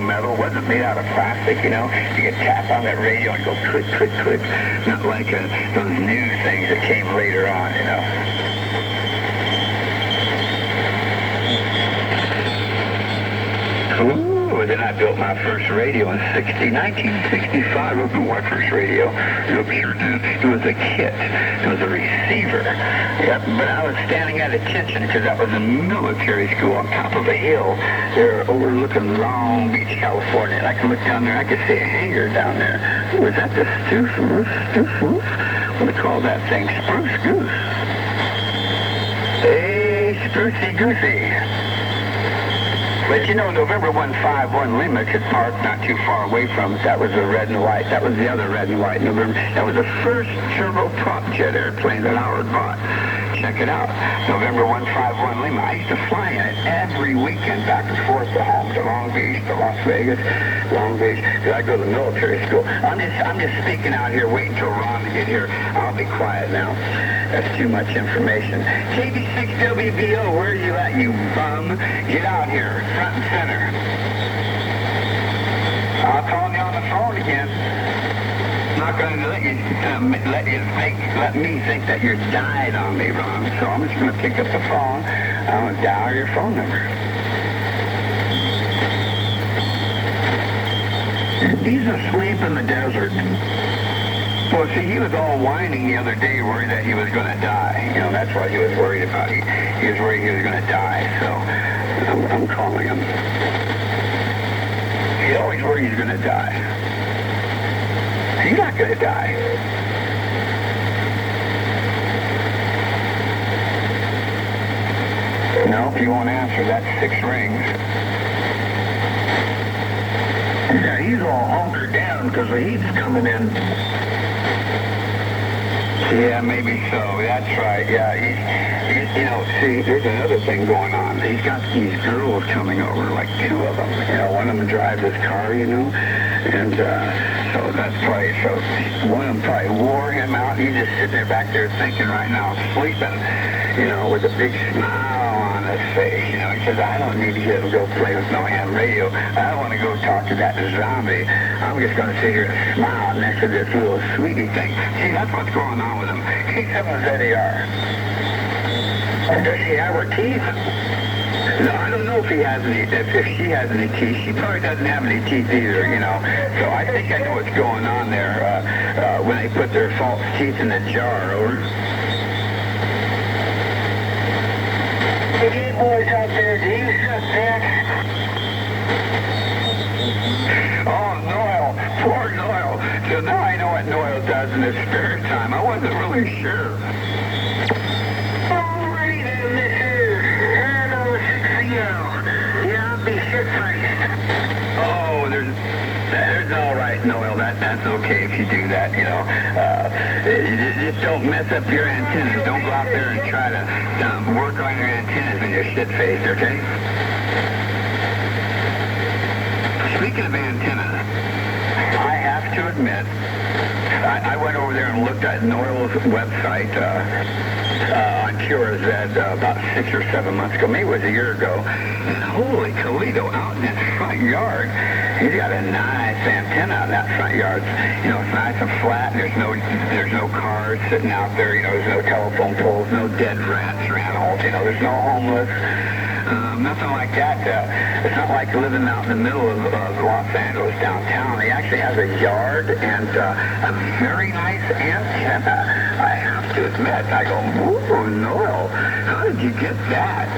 metal. It wasn't made out of plastic, you know. You could tap on that radio and go click, click, click. Not like those new things that came later on, you know. Ooh, then I built my first radio in 1965. It was my first radio. It was a kit. It was a receiver. Yep, but I was standing at attention because I was in military school on top of a hill there overlooking Long Beach, California. And I could look down there. I could see a hangar down there. Ooh, is that the Spruce Roof? What do they call that thing? Spruce Goose. Hey, Sprucey Goosey. But you know, November 151 Lima could park not too far away from it. That was the red and white. That was the other red and white November. That was the first turboprop jet airplane that Howard bought. Check it out. November 151 Lima. I used to fly in it every weekend back and forth to home, to Long Beach, to Las Vegas, Long Beach. Because I go to military school. I'm just speaking out here, waiting till Ron to get here. I'll be quiet now. That's too much information. KB6WBO, where are you at, you bum? Get out here, front and center. I'll call you on the phone again. I'm not going to let me think that you're died on me, Ron. So I'm just going to pick up the phone. I'm going to dial your phone number. He's asleep in the desert. Well, see, he was all whining the other day, worried that he was going to die. You know, that's what he was worried about. He was worried he was going to die, so I'm calling him. He always worries he's going to die. He's not going to die. No, if you won't answer, that's 6 rings. Yeah, he's all hunkered down because the heat's coming in. Yeah, maybe so. That's right. Yeah, he's you know, see, there's another thing going on. He's got these girls coming over, like 2 of them. You know, one of them drives his car, you know, and so that's probably, so one of them probably wore him out. He's just sitting there back there thinking right now, sleeping, you know, with a big smile on his face. You know, he says, I don't need to get him go play with no ham radio. I don't want to go talk to that zombie. I'm just going to sit here and smile next to this little sweetie thing. See, that's what's going on with him. K7ZAR. Does she have her teeth? No, I don't know if he has any, if she has any teeth. She probably doesn't have any teeth either, you know. So I think I know what's going on there when they put their false teeth in the jar, over. Hey, boys out there, do you suck dick? Oh, Noel. Poor Noel. So now I know what Noel does in his spare time. I wasn't really sure. Alrighty then, this is Hello 60. Yeah, I'll be shit-faced. Oh, there's all right, Noel. That's okay if you do that, you know. You just don't mess up your antennas. Don't go out there and try to work on your antennas when you're shit-faced, okay? Speaking of antennas, I have to admit, I went over there and looked at Noel's website on QRZ about 6 or 7 months ago. Maybe it was a year ago. And holy Toledo, out in his front yard, he's got a nice antenna out in that front yard. You know, it's nice and flat. There's no cars sitting out there. You know, there's no telephone poles, no dead rats or animals. You know, there's no homeless. Nothing like that. It's not like living out in the middle of Los Angeles downtown. He actually has a yard and a very nice antenna. I have to admit. I go, ooh, Noel, how did you get that?